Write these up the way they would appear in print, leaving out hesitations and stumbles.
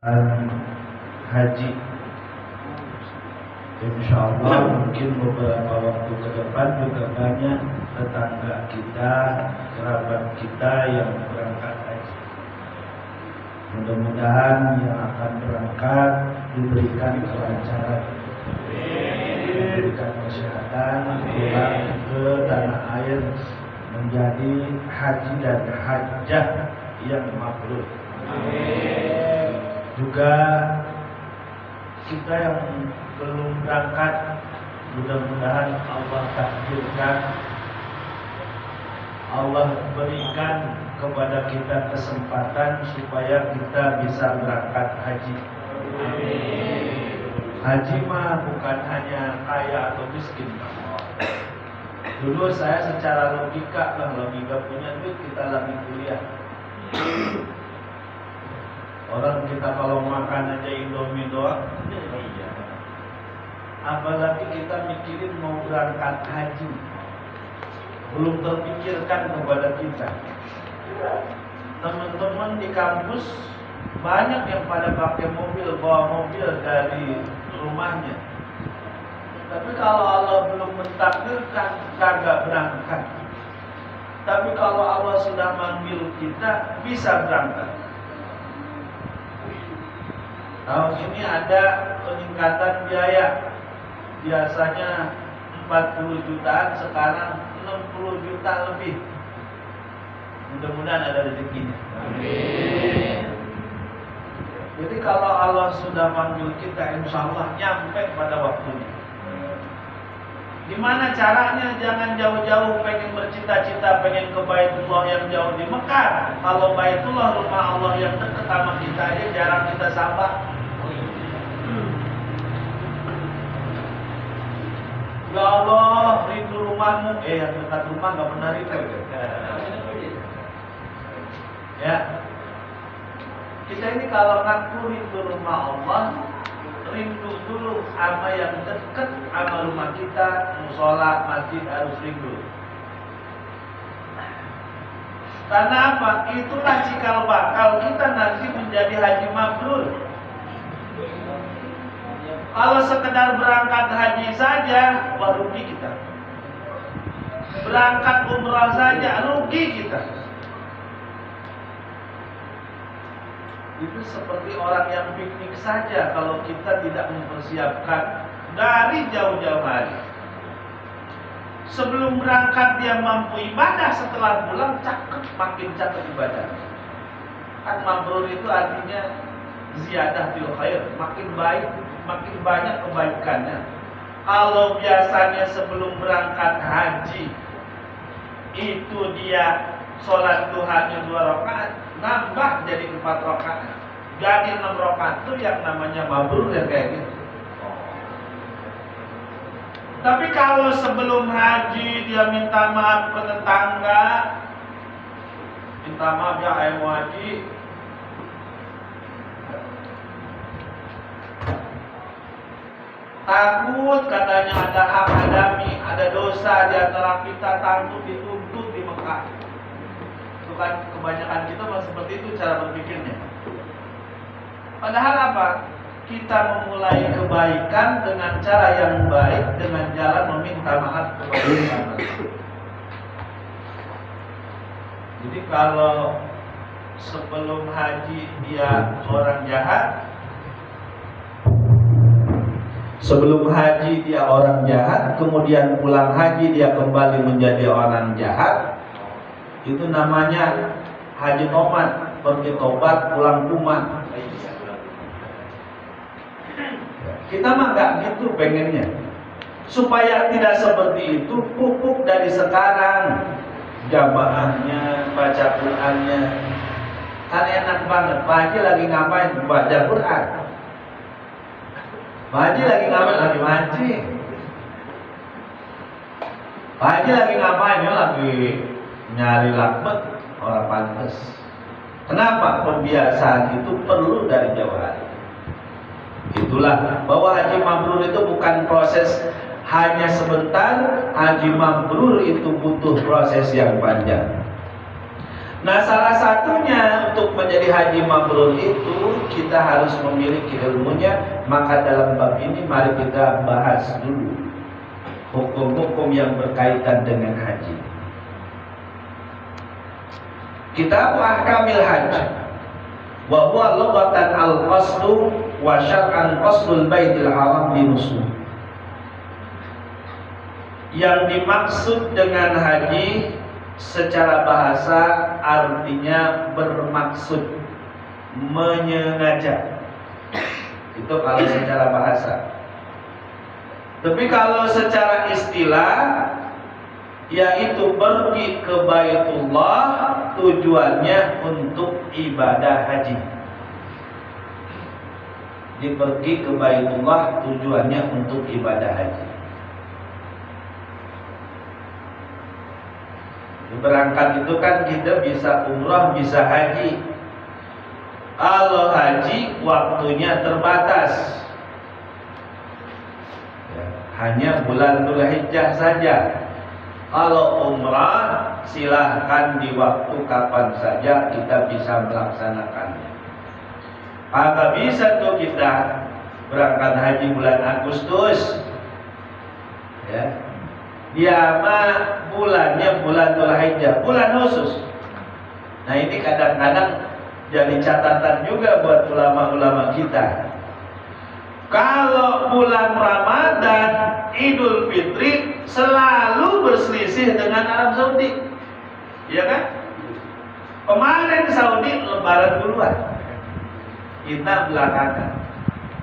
haji. Insya Allah mungkin beberapa waktu ke depan juga banyak tetangga kita, kerabat kita yang berangkat haji. Mudah-mudahan yang akan berangkat diberikan kelancaran, diberikan kesehatan, pulang ke tanah air menjadi haji dan hajjah yang mabrur. Juga kita yang belum berangkat, mudah-mudahan Allah takdirkan, Allah berikan kepada kita kesempatan supaya kita bisa berangkat haji. Haji mah bukan hanya kaya atau miskin. Dulu saya secara logika, kalau tidak punya duit kita lagi kuliah. Orang kita kalau makan aja Indomie doang, iya. Apalagi kita mikirin mau berangkat haji, belum terpikirkan kepada kita. Teman-teman di kampus banyak yang pada pakai mobil, bawa mobil dari rumahnya. Tapi kalau Allah belum mentakdirkan, kagak berangkat. Tapi kalau Allah sudah manggil kita, bisa berangkat. Tahun ini ada peningkatan biaya. Biasanya 40 jutaan, sekarang 60 juta lebih. Mudah-mudahan ada rezekinya. Amin. Jadi kalau Allah sudah manggil kita, insya Allah nyampe pada waktunya. Gimana caranya? Jangan jauh-jauh pengen bercita-cita pengen ke Baitullah yang jauh di Mekah. Kalau Baitullah rumah Allah yang dekat sama kita aja jarang kita sapa. Ya Allah, rindu rumahmu. Yang dekat rumah gak pernah rindu. Ya. Kita ini kalau ngaku rindu rumah Allah, rindu dulu sama yang dekat sama rumah kita, musola, masjid harus rindu. Karena apa? Itulah cikal bakal kita nanti menjadi haji mabrur. Kalau sekedar berangkat haji saja, wah rugi kita. Berangkat umrah saja, rugi kita. Itu seperti orang yang piknik saja kalau kita tidak mempersiapkan dari jauh-jauh hari. Sebelum berangkat dia mampu ibadah, setelah pulang cakep, makin cakep ibadah. Kan mabrur itu artinya ziyadah fil khair, makin baik, makin banyak kebaikannya. Kalau biasanya sebelum berangkat haji itu dia sholat duhanya 2 rakaat, nambah jadi 4 rakaat, jadi 6 rakaat, itu yang namanya mabrur ya kayak gitu. Tapi kalau sebelum haji dia minta maaf ke tetangga, minta maaf ya ayah mau haji, takut katanya ada hak adami, ada dosa di antara kita, takut dituntut di Mekah. Itu kan kebanyakan kita masih seperti itu cara berpikirnya. Padahal apa? Kita memulai kebaikan dengan cara yang baik, dengan jalan meminta maaf kepada tetangga. Jadi kalau sebelum haji dia orang jahat, sebelum haji dia orang jahat, kemudian pulang haji dia kembali menjadi orang jahat, itu namanya haji tomat, pergi tobat pulang kumat. Kita mah gak gitu pengennya. Supaya tidak seperti itu, pupuk dari sekarang, jamaahnya, baca Qur'annya. Kan enak banget, Pak Haji lagi ngapain? Baca Qur'an. Pak Haji lagi ngapain? Lagi mancing. Pak Haji lagi ngapain? Ya lagi nyari lakbet, orang pantas. Kenapa? Pembiasaan itu perlu dari jauh hari. Itulah bahwa haji mabrur itu bukan proses hanya sebentar, haji mabrur itu butuh proses yang panjang. Nah, salah satunya untuk menjadi haji mabrur itu kita harus memiliki ilmunya. Maka dalam bab ini mari kita bahas dulu hukum-hukum yang berkaitan dengan haji. Kitab Ahkamil Haji wa huwa lughatan al-qasdu wa syar'an qasdul baitil haram binusul. Yang dimaksud dengan haji secara bahasa artinya bermaksud, menyengaja. Itu kalau secara bahasa. Tapi kalau secara istilah, yaitu pergi ke Baitullah tujuannya untuk ibadah haji. Jadi pergi ke Baitullah tujuannya untuk ibadah haji. Berangkat itu kan kita bisa umrah, bisa haji. Kalau haji waktunya terbatas, ya, hanya bulan Dzulhijjah saja. Kalau umrah silahkan di waktu kapan saja kita bisa melaksanakannya. Maka bisa tuh kita berangkat haji bulan Agustus, ya. Dia mah bulannya bulan Dzulhijjah, bulan khusus. Nah, ini kadang-kadang jadi catatan juga buat ulama-ulama kita. Kalau bulan Ramadan, Idul Fitri selalu berselisih dengan Arab Saudi, iya kan? Kemarin Saudi Lebaran duluan, kita belakangan.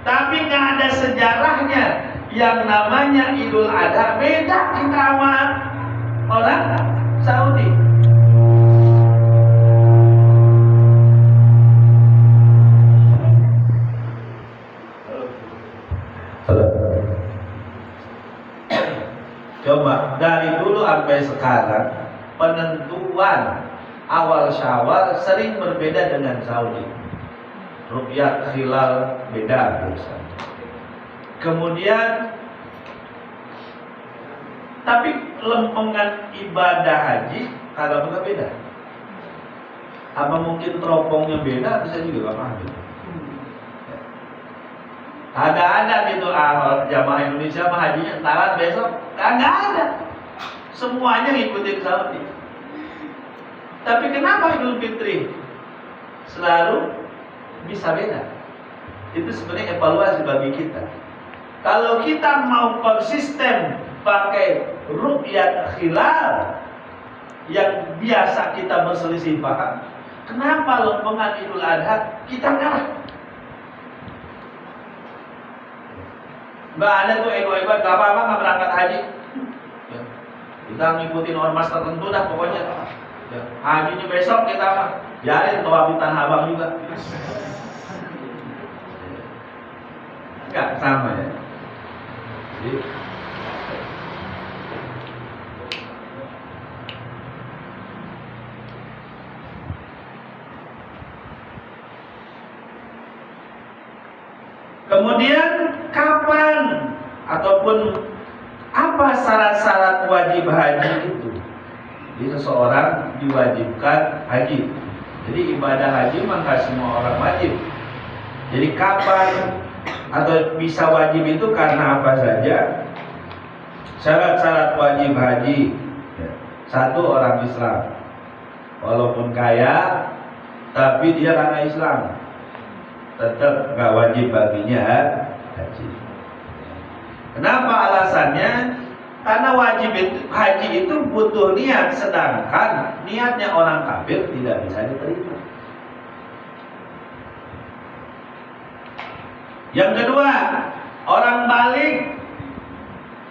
Tapi nggak ada sejarahnya. Yang namanya Idul Adha beda kita sama orang Saudi. Coba dari dulu sampai sekarang penentuan awal Syawal sering berbeda dengan Saudi. Ru'yat hilal beda biasanya. Kemudian, tapi lempengan ibadah haji kalau bukan beda. Apa mungkin teropongnya beda? Atau saya juga gak paham. Ada gitu jamaah Indonesia mah hajinya tarat besok, nggak ada. Semuanya ngikutin Saudi. Tapi kenapa Idul Fitri selalu bisa beda? Itu sebenarnya evaluasi bagi kita. Kalau kita mau konsisten pakai ru'yat hilal yang biasa kita berselisih paham, kenapa lempengan Idul Adha kita kalah? Nggak ada tuh ego-ego, nggak apa-apa nggak berangkat haji. Ya. Kita ngikutin ormas tertentu dah pokoknya. Ya. Hajinya besok kita mah biarin tawaf Tanah Abang juga. Enggak sama ya. Jadi, kemudian kapan ataupun apa syarat-syarat wajib haji itu? Jadi seseorang diwajibkan haji. Jadi ibadah haji maka semua orang wajib. Jadi kapan atau bisa wajib itu karena apa saja? Syarat-syarat wajib haji. Satu, orang Islam. Walaupun kaya tapi dia orang Islam, tetap gak wajib baginya haji. Kenapa alasannya? Karena wajib haji itu butuh niat, sedangkan niatnya orang kafir tidak bisa diterima. Yang kedua, orang balik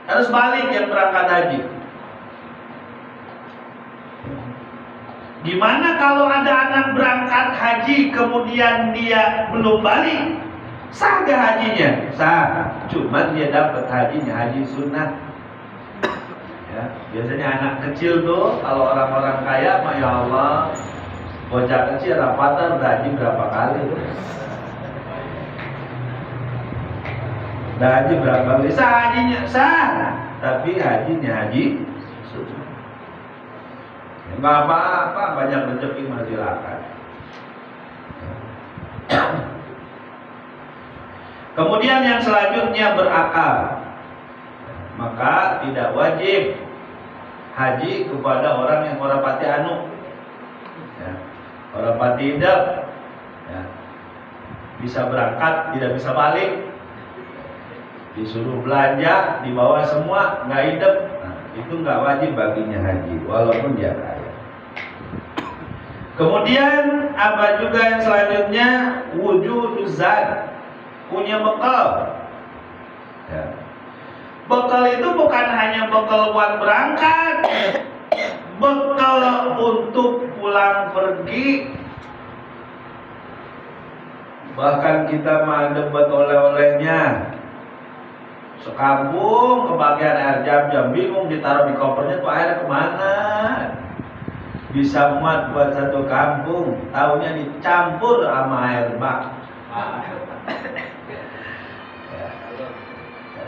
harus balik yang berangkat haji. Gimana kalau ada anak berangkat haji kemudian dia belum balik? Sah gak hajinya? Sah, cuman dia dapat hajinya haji sunnah. Ya, biasanya anak kecil tuh kalau orang-orang kaya, ya Allah, bocah kecil rapatan udah haji berapa kali? Udah haji berapa kali? Sah hajinya, sah, tapi hajinya haji sunnah. Ya. Nggak apa-apa, banyak rezeki mah silakan. Kemudian yang selanjutnya berakal, maka tidak wajib haji kepada orang yang orang pati anu, ya, orang pati hidup, ya, bisa berangkat tidak bisa balik, disuruh belanja dibawa semua nggak hidup, nah, itu nggak wajib baginya haji walaupun dia kaya. Kemudian apa juga yang selanjutnya, wujuduz zad, punya bekal. Ya. Bekal itu bukan hanya bekal buat berangkat, bekal untuk pulang pergi. Bahkan kita mah debat oleh-olehnya. Sekampung kebagian air jam-jam, bingung ditaruh di kopernya tuh air kemana? Bisa muat buat satu kampung, taunya dicampur sama air bak.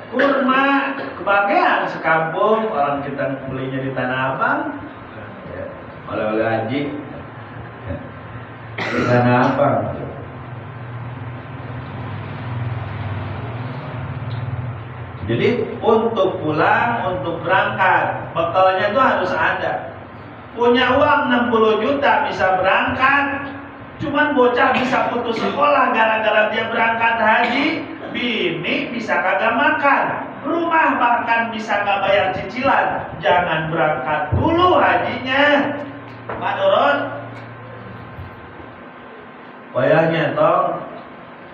Kurma kebagian sekampung, orang kita belinya di Tanah Abang, ya, oleh-oleh haji di Tanah Abang. Jadi untuk pulang, untuk berangkat, bekalnya itu harus ada. Punya uang 60 juta bisa berangkat, cuman bocah bisa putus sekolah gara-gara dia berangkat haji, bini bisa kagak makan, rumah bahkan bisa gak bayar cicilan. Jangan berangkat dulu hajinya, Pak Dorot. Bayarnya tong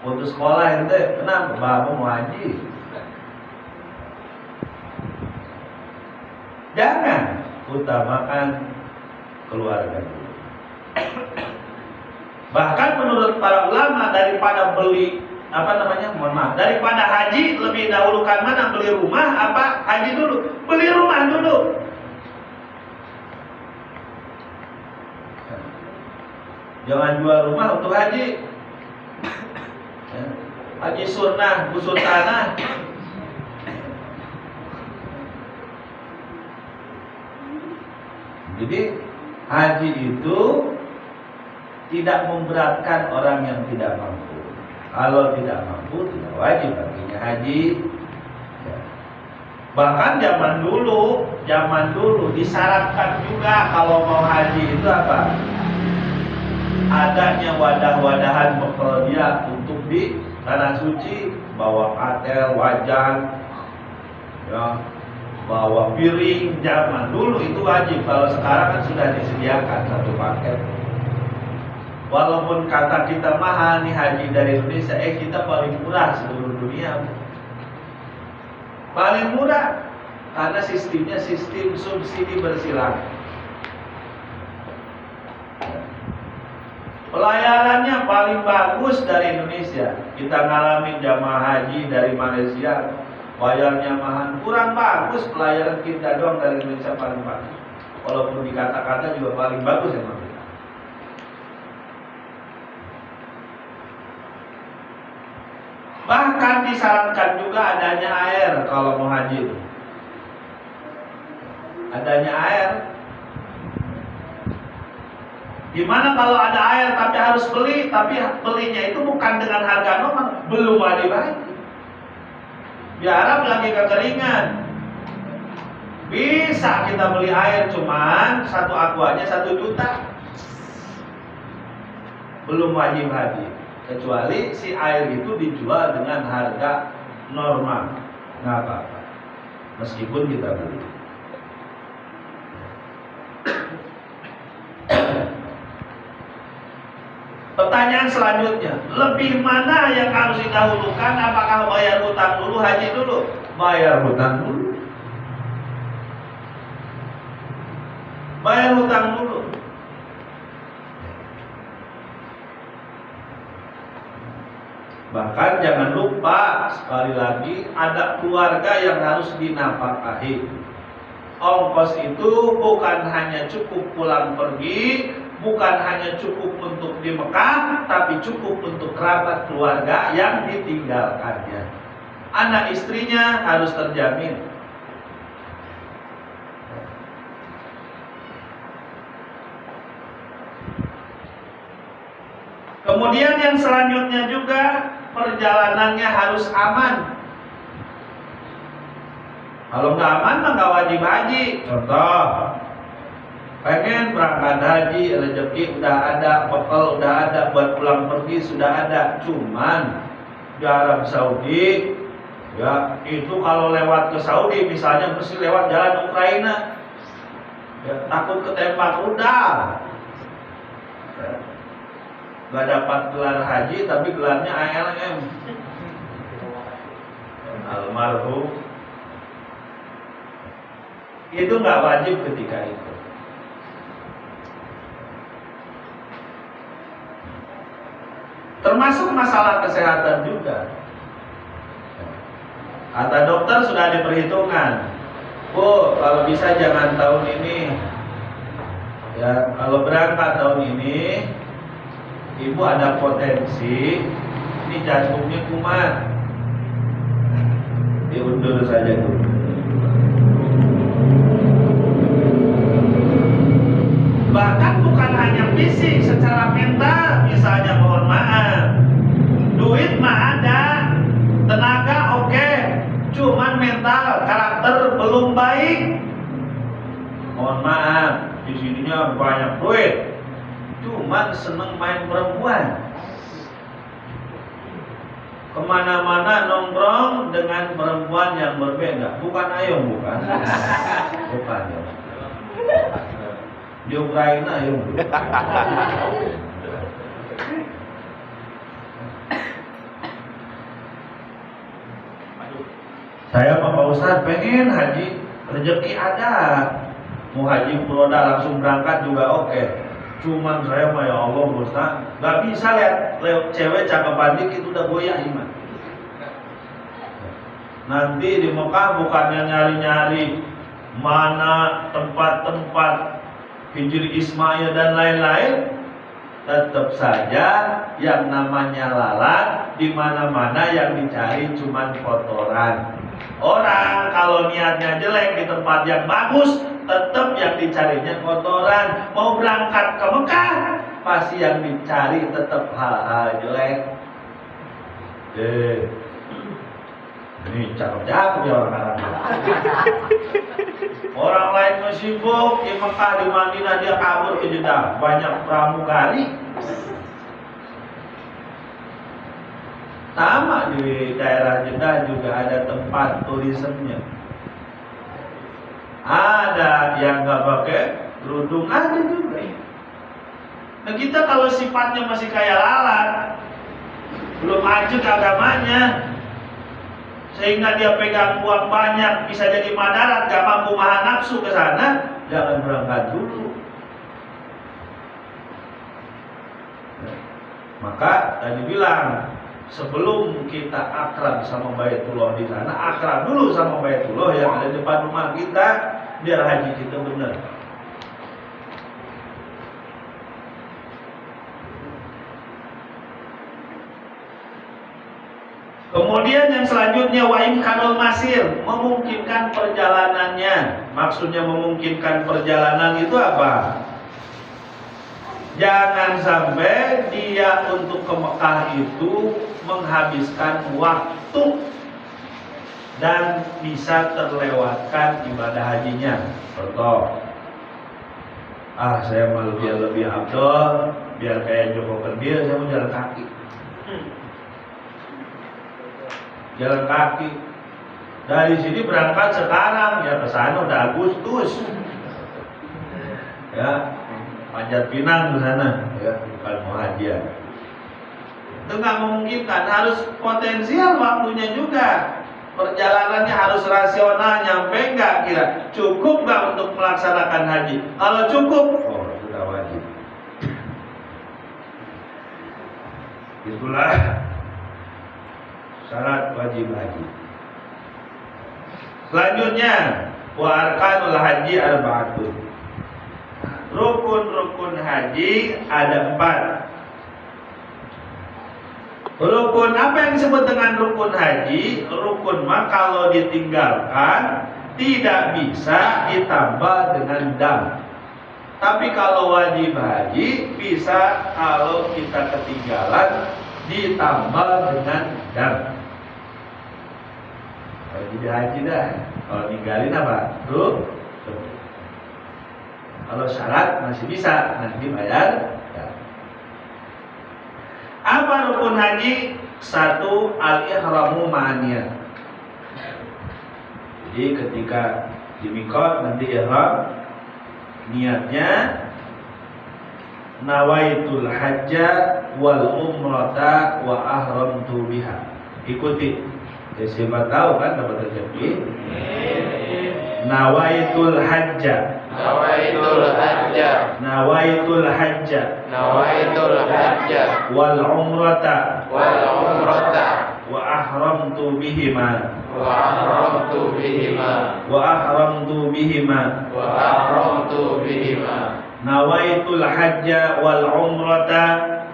putus sekolah itu kenapa? Bapak mau haji. Jangan utamakan keluarga dulu. Bahkan menurut para ulama, daripada beli daripada haji, lebih dahulukan mana, beli rumah apa haji dulu? Beli rumah dulu. Jangan jual rumah untuk haji. Haji sunnah, busur tanah. Jadi haji itu tidak memberatkan orang yang tidak mampu. Kalau tidak mampu tidak wajib baginya haji. Ya. Bahkan zaman dulu disyaratkan juga kalau mau haji itu apa? Adanya wadah-wadahan bekal dia untuk di tanah suci, bawa katel, wajan, ya, bawa piring. Zaman dulu itu wajib. Kalau sekarang kan sudah disediakan satu paket. Walaupun kata kita mahal nih haji dari Indonesia, kita paling murah seluruh dunia. Paling murah karena sistemnya sistem subsidi bersilang. Pelayanannya paling bagus dari Indonesia. Kita ngalamin jamaah haji dari Malaysia, bayarnya mahal, kurang bagus. Pelayanan kita doang dari Indonesia paling bagus. Walaupun dikata-kata juga paling bagus emang kita. Bahkan disarankan juga adanya air kalau mau haji itu. Adanya air. Gimana kalau ada air tapi harus beli, tapi belinya itu bukan dengan harga normal, belum wajib haji. Di Arab lagi kekeringan, bisa kita beli air cuman satu aquanya 1 juta, belum wajib haji. Kecuali si air itu dijual dengan harga normal, nggak apa-apa, meskipun kita beli. Pertanyaan selanjutnya, lebih mana yang harus didahulukan? Apakah bayar hutang dulu, haji dulu? Bayar hutang dulu. Bayar hutang dulu. Bahkan jangan lupa, sekali lagi, ada keluarga yang harus dinafkahi. Ongkos itu bukan hanya cukup pulang pergi, bukan hanya cukup untuk di Mekah, tapi cukup untuk kerabat keluarga yang ditinggalkannya. Anak istrinya harus terjamin. Kemudian yang selanjutnya juga perjalanannya harus aman. Kalau nggak aman mah nggak wajib haji. Contoh, pengen berangkat haji, rezeki udah ada, bekal udah ada, buat pulang pergi sudah ada. Cuman di Arab Saudi, ya itu kalau lewat ke Saudi, misalnya mesti lewat jalan Ukraina, ya, takut ketembak rudal. Ya. Gak dapat gelar haji tapi gelarnya ALM. Almarhum. Itu nggak wajib ketika itu. Termasuk masalah kesehatan juga. Kata dokter sudah diperhitungkan. Bu, kalau bisa jangan tahun ini. Ya, kalau berangkat tahun ini, ibu ada potensi ini jantungnya kumat, diundur saja dulu. Bahkan bukan hanya fisik, secara mental, misalnya mohon maaf, duit mah ada, tenaga oke, cuman mental, karakter belum baik. Mohon maaf, di sininya banyak duit, cuman seneng main perempuan. Kemana-mana nongkrong dengan perempuan yang berbeda. Bukan ayam, bukan. Bukan ya. Di Ukraina ayam. Saya Pak Ustadz pengen haji, rezeki ada. Mau haji Puroda langsung berangkat juga oke. Cuman saya mah ya Allah Ustaz, gak bisa lihat cewek cakep dikit udah goyah iman. Nanti di Mekah bukannya nyari-nyari mana tempat-tempat Hijri Ismail dan lain-lain, tetap saja yang namanya lalat di mana-mana yang dicari cuman kotoran. Orang kalau niatnya jelek di tempat yang bagus, tetap yang dicarinya kotoran. Mau berangkat ke Mekah, pasti yang dicari tetap hal-hal jelek. Ini cakep-cakep ya orang-orang. Orang lain masih sibuk di Mekah, di Madinah, dia kabur ke Jeddah. Banyak pramugari. Sama di daerah Jeddah juga ada tempat turismenya. Ada yang nggak pakai kerudung, ada juga. Nah kita kalau sifatnya masih kayak lalat, belum ajak agamanya, sehingga dia pegang uang banyak, bisa jadi madarat, gak mampu mahan nafsu ke sana, jangan berangkat dulu. Maka tadi bilang, sebelum kita akrab sama Baitullah di sana, akrab dulu sama Baitullah yang ada di depan rumah kita, biar haji kita benar. Kemudian yang selanjutnya wa imkanul masir, memungkinkan perjalanannya. Maksudnya memungkinkan perjalanan itu apa? Jangan sampai dia untuk ke Mekah itu menghabiskan waktu dan bisa terlewatkan ibadah hajinya. Contoh, saya mau lebih afdol, biar kayak Joko Kendil, saya mau jalan kaki. Jalan kaki dari sini berangkat sekarang, ya ke sana udah Agustus, ya Panjat Pinang ke sana, ya bukan Muhajir. Itu nggak memungkinkan, harus potensial waktunya juga. Perjalanannya harus rasional, nyampe nggak kira, cukup nggak untuk melaksanakan haji? Kalau cukup, oh sudah wajib. Itulah syarat wajib haji. Selanjutnya, wa arkanul haji arba'atun. Rukun-rukun haji ada 4. Rukun apa yang disebut dengan rukun haji? Rukun mah kalau ditinggalkan tidak bisa ditambah dengan dam. Tapi kalau wajib haji bisa kalau kita ketinggalan ditambal dengan dam. Kalau jadi haji dah, kalau ninggalin apa? Tuh. Kalau syarat masih bisa nanti bayar. Ya. Apa rukun haji? Satu, al-ihramu ma'aniyah. Jadi ketika di mikot nanti ihram, niatnya nawaitul hajja wal umrata wa ahramtu biha. Ikuti. Ya, siapa tahu kan dapat rezeki. Nawaitul hajja. Nawaitul hajja. Nawaitul hajja. Nawaitul hajja. Wal umrata. Wal umrata. Wa ahramtu bihima. Wa ahramtu bihima. Wa ahramtu bihima. Wa ahramtu bihima. Nawaitul hajja wal umrata.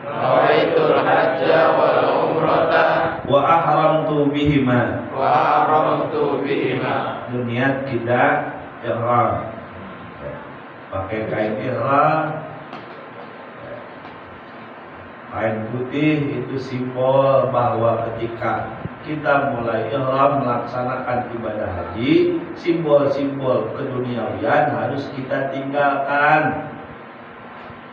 Nawaitul hajja wal umrata. Wa ahramtu bihima. Wa ahramtu bihima. Niat kita ihram. Pakai kain ihram. Kain putih itu simbol bahwa ketika kita mulai ihram melaksanakan ibadah haji, simbol-simbol keduniawian harus kita tinggalkan.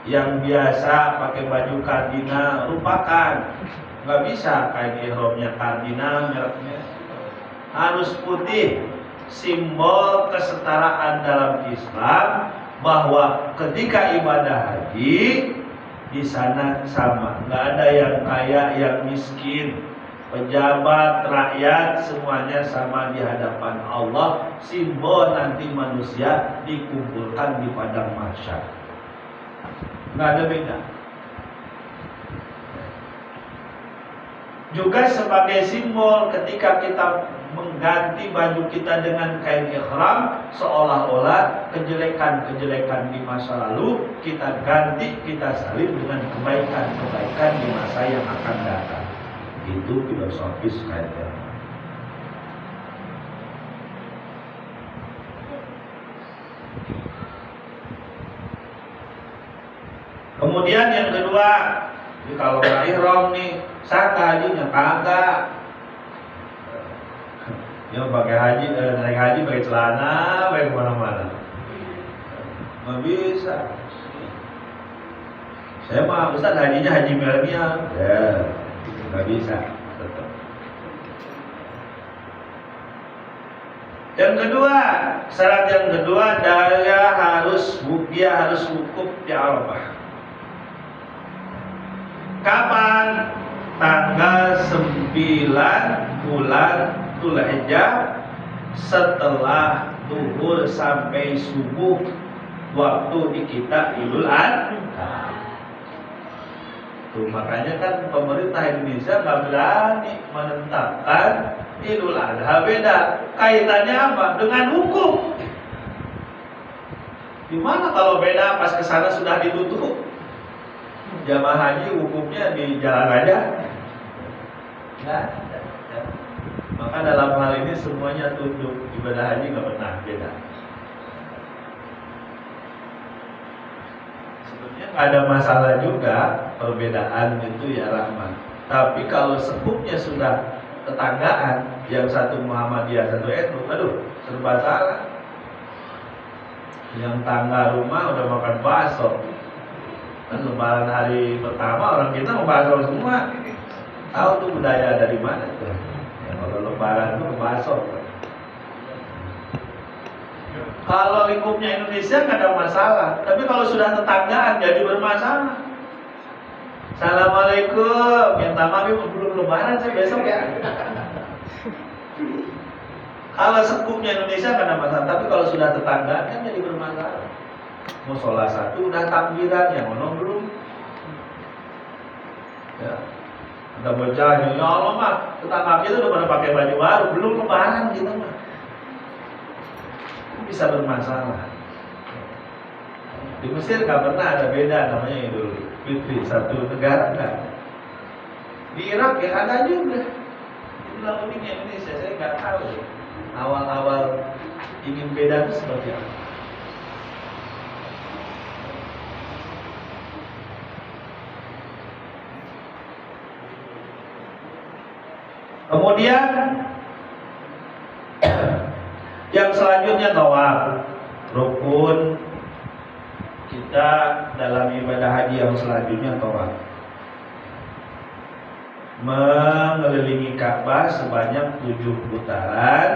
Yang biasa pakai baju kardinal lupakan. Nggak bisa kain ihramnya kardinal mereknya. Harus putih, simbol kesetaraan dalam Islam bahwa ketika ibadah haji di sana sama, nggak ada yang kaya, yang miskin, pejabat, rakyat, semuanya sama di hadapan Allah. Simbol nanti manusia dikumpulkan di padang mahsyar. Nggak ada beda. Juga sebagai simbol ketika kita mengganti baju kita dengan kain ihram, seolah-olah kejelekan-kejelekan di masa lalu kita ganti, kita salib dengan kebaikan-kebaikan di masa yang akan datang. Itu filosofis kain ihram. Kemudian yang kedua, kalau nggak ihram nih, sah hajinya kagak. Ya pakai haji, naik haji pakai celana, pakai kemana-mana. Nggak bisa. Saya mah Ustaz hajinya haji milenial, ya nggak bisa. Tetap. Yang kedua, syarat yang kedua, dia harus wukuf di Arafah. Kapan? Tanggal 9 bulan Dzulhijjah setelah zuhur sampai subuh waktu di kita Idul Adha. Tuh makanya kan pemerintah Indonesia nggak berani menetapkan Idul Adha beda. Kaitannya apa? Dengan hukum. Gimana kalau beda pas kesana sudah ditutup? Jamaah haji hukumnya di jalan aja. Nah, ya. Maka dalam hal ini semuanya tunduk. Ibadah haji nggak pernah beda. Sebenarnya nggak ada masalah juga perbedaan itu ya Rahman. Tapi kalau sekupnya sudah tetanggaan, yang satu Muhammadiyah satu NU, aduh serba salah. Yang tangga rumah udah makan bakso. Kan lebaran hari pertama orang kita mau bakso semua. Tahu tuh budaya dari mana tuh? Ya, kalau lebaran tuh bakso. Kalau lingkupnya Indonesia nggak ada masalah, tapi kalau sudah tetanggaan jadi bermasalah. Assalamualaikum, minta maaf belum lebaran saya besok ya. Kalau sekupnya Indonesia nggak ada masalah, tapi kalau sudah tetanggaan kan jadi bermasalah. Mau sholat satu udah takbiran, yang ono belum. Ya, ada bocahnya, ya Allah mah tetangga kita udah pada pakai baju baru, belum lebaran gitu mah. Bisa bermasalah. Di Mesir nggak pernah ada beda namanya Idul Fitri satu negara kan. Di Irak ya ada juga. Itulah uniknya Indonesia, saya nggak tahu awal-awal ingin beda itu seperti apa. Kemudian yang selanjutnya tawaf, rukun kita dalam ibadah haji yang selanjutnya tawaf, mengelilingi Ka'bah sebanyak 7 putaran.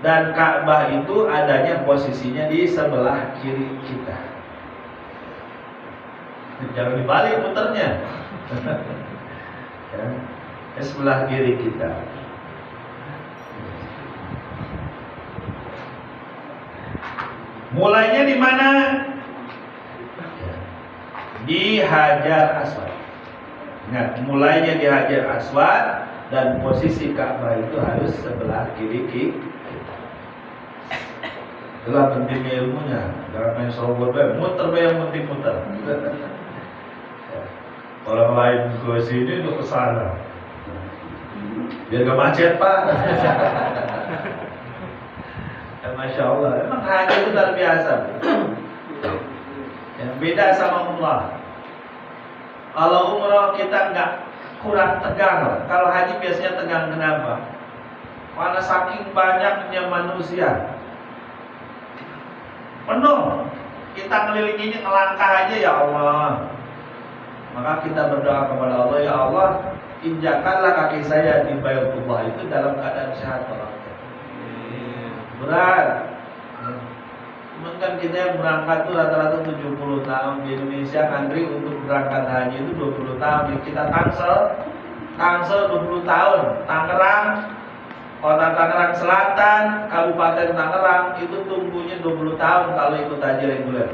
Dan Ka'bah itu adanya posisinya di sebelah kiri kita. Jangan dibalik muternya. Ya, di sebelah kiri kita. Mulainya di mana? Di Hajar Aswad. Ingat, mulainya di Hajar Aswad dan posisi Ka'bah itu harus sebelah kiri kita. Itulah pentingnya ilmunya. Jangan main serobot, muter yang penting muter. Orang lain ke sini untuk ke sana. Biar gak macet, Pak. Ya, Masya Allah, emang haji itu luar biasa. Yang beda sama umrah. Kalau umrah kita nggak kurang tegang. Kalau haji biasanya tegang, kenapa? Karena saking banyaknya manusia, penuh. Kita ngelilinginya, ngelangkah aja, ya Allah. Maka kita berdoa kepada Allah, ya Allah, injakanlah kaki saya di Baitullah itu dalam keadaan sehat walafiat. Berat. Cuman kan kita yang berangkat tuh rata-rata 70 tahun. Di Indonesia ngantri untuk berangkat haji itu 20 tahun. Kita Tangsel 20 tahun. Tangerang, Kota Tangerang Selatan, Kabupaten Tangerang itu tunggunya 20 tahun kalau ikut haji reguler.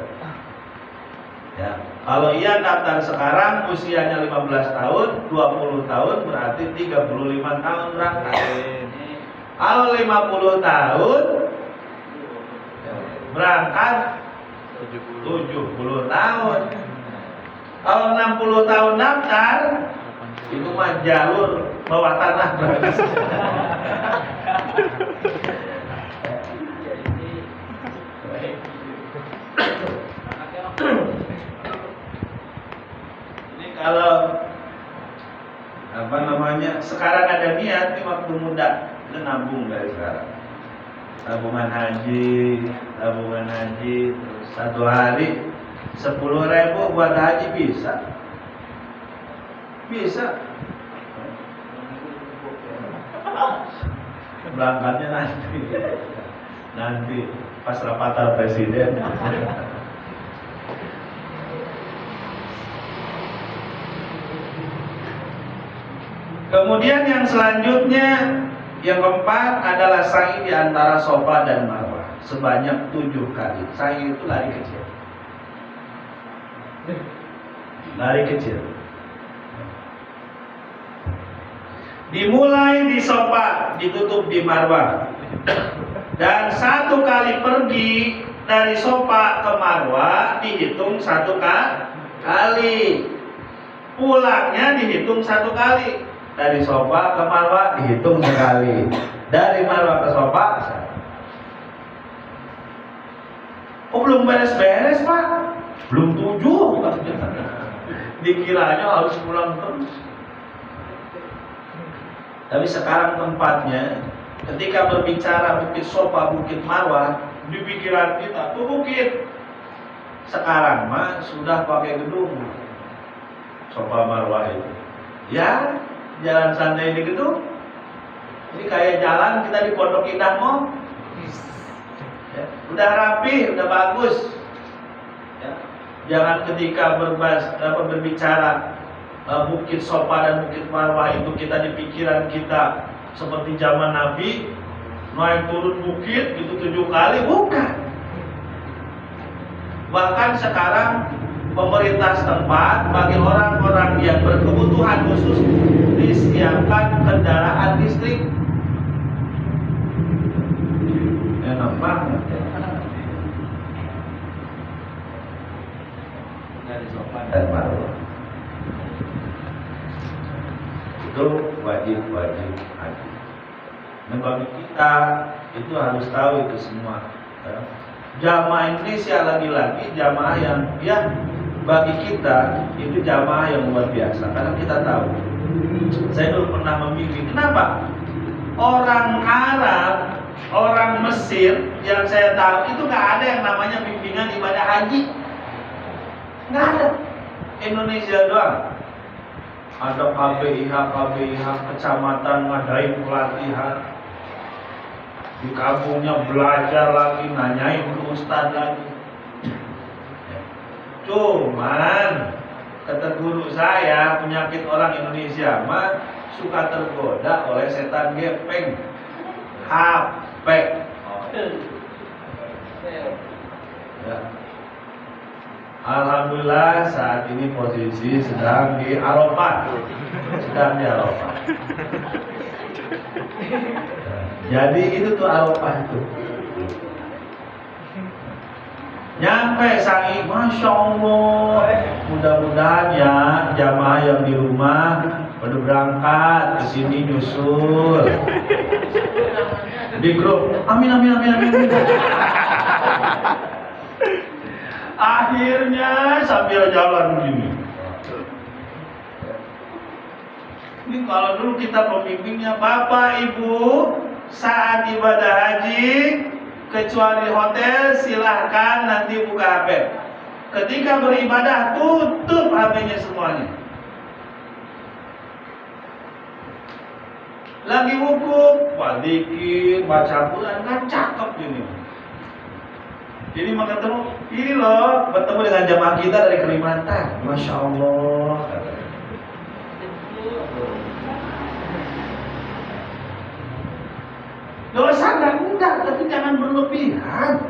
Ya, kalau ia daftar sekarang usianya 15 tahun, 20 tahun berarti 35 tahun berangkat. Kalau 50 tahun berangkat 70 tahun. Kalau 60 tahun daftar itu mah jalur bawah tanah berarti. Ini kalau sekarang ada niat di waktu muda, itu nabung dari sekarang. Tabungan haji, terus satu hari 10.000 buat haji bisa. Berangkatnya nanti pas rapatan presiden. Kemudian yang selanjutnya, yang keempat adalah sa'i di antara Safa dan Marwah sebanyak 7 kali. Sa'i itu lari kecil. Dimulai di Safa, ditutup di Marwah. Dan 1 kali pergi dari Safa ke Marwah dihitung 1 kali. Pulangnya dihitung 1 kali. Dari Safa ke Marwah dihitung sekali. Dari Marwah ke Safa. Oh, belum beres-beres, Pak. Belum 7. Dikiranya harus pulang terus. Tapi sekarang tempatnya, ketika berbicara Bukit Safa, Bukit Marwah, di pikiran kita tuh bukit. Sekarang mah sudah pakai gedung Safa Marwah itu. Ya, jalan santai di gedung. Ini kayak jalan kita di Pondok Indah Mall. Ya, udah rapi, udah bagus. Ya, jangan ketika berbicara Bukit Safa dan Bukit Marwah itu kita di pikiran kita seperti zaman Nabi naik turun bukit itu 7 kali, bukan. Bahkan sekarang pemerintah setempat bagi orang-orang yang berkebutuhan khusus disiapkan kendaraan listrik. Enak banget ya. Dari Safa dan Marwah itu wajib haji. Nah, bagi kita itu harus tahu itu semua. Ya. Jamaah Indonesia lagi-lagi jamaah yang ya bagi kita itu jamaah yang luar biasa karena kita tahu Saya dulu pernah membimbing. Kenapa? Orang Arab, orang Mesir yang saya tahu itu nggak ada yang namanya bimbingan ibadah haji. Nggak ada. Indonesia doang. Ada KBIH, kecamatan ngadain pelatihan. Di kampungnya belajar lagi, nanyain ke ustadz lagi. Cuman kata guru saya, penyakit orang Indonesia mah suka tergoda oleh setan gepeng, HP. Ya. Alhamdulillah saat ini posisi sedang di Arafah. Jadi itu tuh Arafah itu. Nyampe sangi, Masya Allah. Mudah-mudahan ya jamaah yang di rumah pada berangkat ke sini nyusul. Di grup, amin. Akhirnya sambil jalan begini. Ini kalau dulu kita pembimbingnya Bapak Ibu saat ibadah haji kecuali hotel silahkan nanti buka HP. Ketika beribadah tutup HP-nya semuanya. Lagi wukuf, dzikir, baca Quran, kan cakep ini. Jadi maka ketemu, ini loh bertemu dengan jamaah kita dari Kalimantan, Masya Allah. Dosa enggak, tapi jangan berlebihan.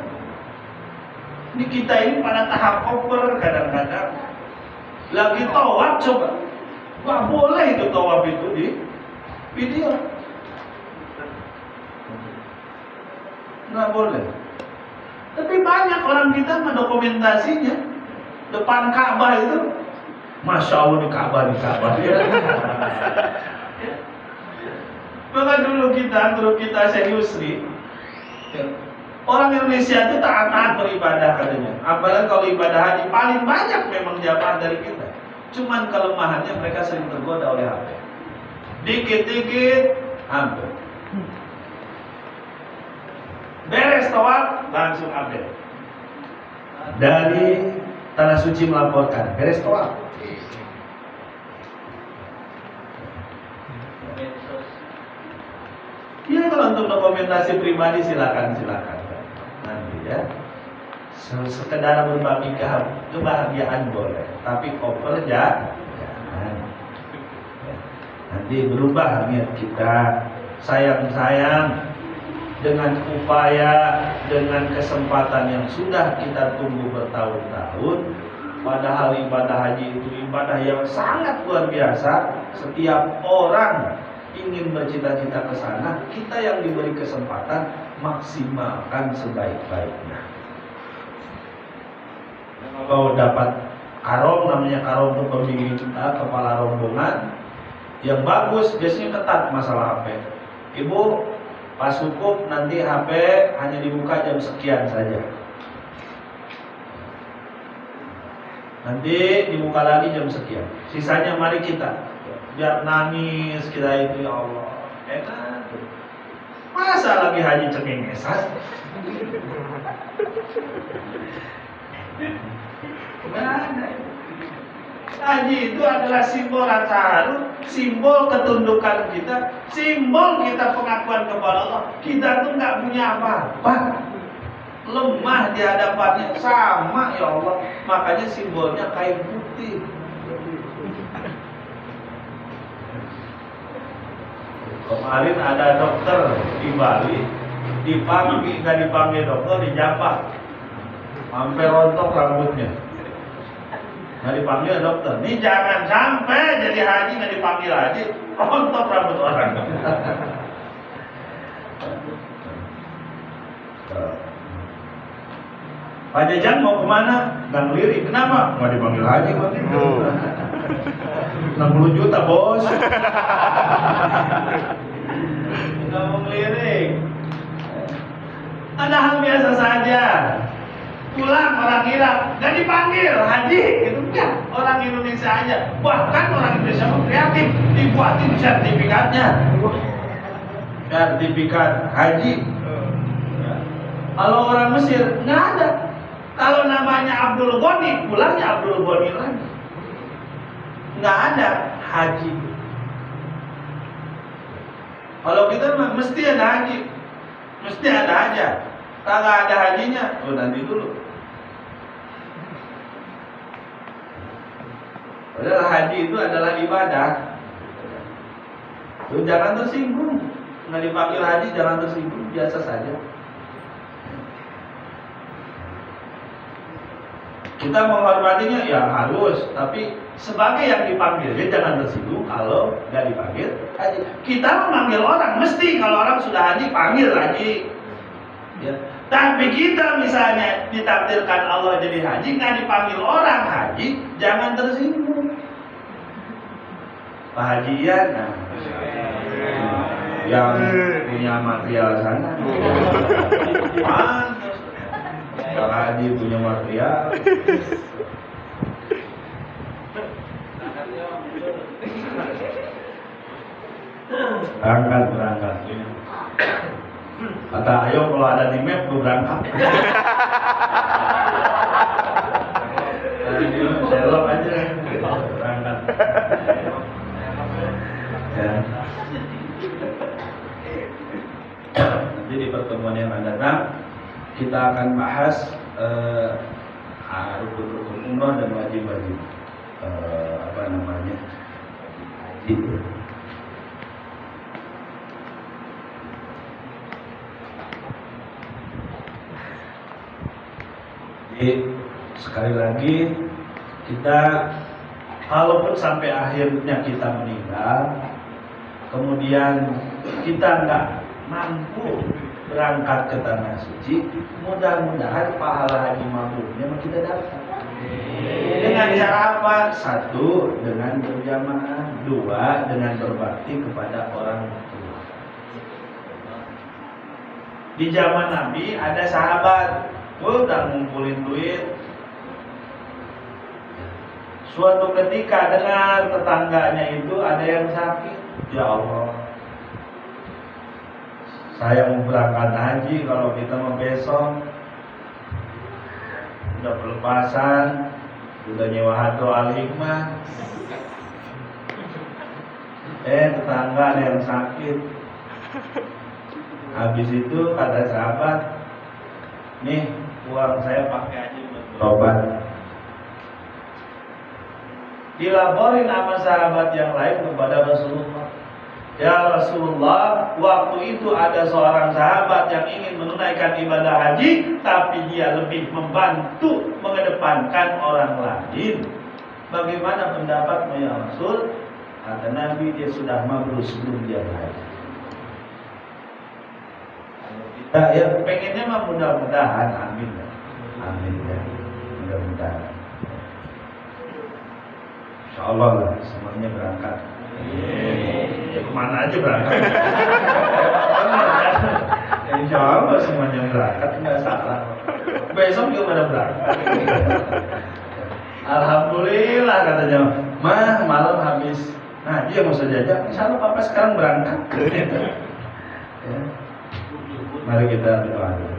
Ini kita ini pada tahap over kadang-kadang. Lagi tawaf coba, nggak boleh itu tawaf itu di video, nggak boleh. Tapi banyak orang kita mendokumentasinya depan Ka'bah itu, Masya Allah di Ka'bah. Maka dulu kita serius nih. Orang Indonesia itu taat beribadah katanya. Apalagi kalau ibadah haji paling banyak memang jamaah dari kita. Cuman kelemahannya mereka sering tergoda oleh HP. Dikit-dikit hampir. Beres tawaf langsung update. Dari Tanah Suci melaporkan beres tawaf. Ya kalau untuk dokumentasi pribadi silakan nanti ya. Sekedar berbagi kebahagiaan boleh, tapi over jangan. Nanti berubah niat kita, sayang dengan upaya, dengan kesempatan yang sudah kita tunggu bertahun-tahun. Padahal ibadah haji itu ibadah yang sangat luar biasa. Setiap orang ingin bercita-cita ke sana, kita yang diberi kesempatan maksimalkan sebaik-baiknya. Kalau dapat karom, namanya karom itu pembimbing kita, kepala rombongan yang bagus, biasanya ketat masalah HP. Ibu pas hukum nanti HP hanya dibuka jam sekian saja. Nanti dibuka lagi jam sekian. Sisanya mari kita biar nangis kita itu, ya Allah. Enak. Masa lagi haji cengengesan? Mana? Haji itu adalah simbol rasa haru, simbol ketundukan kita, simbol kita pengakuan kepada Allah. Kita tuh nggak punya apa-apa, lemah di hadapannya, sama ya Allah. Makanya simbolnya kain putih. Kemarin ada dokter di Bali, nggak dipanggil dokter, dijambak, sampai rontok rambutnya. Nggak dipanggil dokter. Ini jangan sampai jadi haji nggak dipanggil haji, rontok rambut orang. Pak Jajang mau kemana? Nggak ngelirik. Kenapa? Nggak dipanggil haji waktu itu. 60 juta bos. Nggak mau ngelirik. Ada hal biasa saja. Pulang orang Irak nggak dipanggil haji gitu, enggak. orang Indonesia aja, bahkan orang Indonesia pun kreatif, dibuatin sertifikatnya, sertifikat haji. Ya. Kalau orang Mesir nggak ada. Kalau namanya Abdul Ghani, pulangnya Abdul Ghani lagi. Nggak ada haji. Kalau kita mah mesti ada haji, mesti ada aja. Kalau ada hajinya, oh nanti dulu. Padahal haji itu adalah ibadah. Lu jangan tersinggung. Nggak dipanggil haji, jangan tersinggung, biasa saja. Kita menghormatinya ya harus, tapi sebagai yang dipanggilnya jangan tersinggung kalau nggak dipanggil haji. Kita memanggil orang, mesti kalau orang sudah haji panggil haji. Ya. Tapi kita misalnya ditakdirkan Allah jadi haji, nggak dipanggil orang haji, jangan tersinggung. Pak Hajian, nah, yang punya material sana, pantas. Pak Haji punya material. Berangkat. Kata ayo kalau ada di map gue berangkat. Selok aja berangkat. Ya. Nanti di pertemuan yang akan datang kita akan bahas rukun-rukun umrah dan wajib-wajib haji. Jadi sekali lagi kita kalaupun sampai akhirnya kita meninggal, kemudian kita nggak mampu berangkat ke tanah suci, mudah-mudahan pahala haji mabrurnya kita dapat. Dengan cara apa? Satu, dengan berjamaah. Dua, dengan berbakti kepada orang tua. Di zaman Nabi ada sahabat udah ngumpulin duit. Suatu ketika dengar tetangganya itu ada yang sakit. Ya Allah, saya mau berangkat haji, kalau kita mau besok udah pelepasan, udah nyewa hadro al-hikmah. Tetangga ada yang sakit. Habis itu kata sahabat, nih uang saya pakai aja buat berobat. Dilaporin sama sahabat yang lain kepada Rasulullah. Ya Rasulullah, waktu itu ada seorang sahabat yang ingin menunaikan ibadah haji, tapi dia lebih membantu mengedepankan orang lain. Bagaimana pendapatmu ya Rasul? Kata Nabi, dia sudah mabrur sebelum dia haji. Nah, ya pengennya mah mudah-mudahan, amin ya. Amin ya, mudah-mudahan. Insya Allah lah semuanya berangkat. Ya kemana aja berangkat. Insya Allah semuanya berangkat, nggak salah. Besok juga pada berangkat. Alhamdulillah katanya, mah malam habis ngaji yang mau saja. Insya Allah papa sekarang berangkat. Ya. Mari kita berdoa.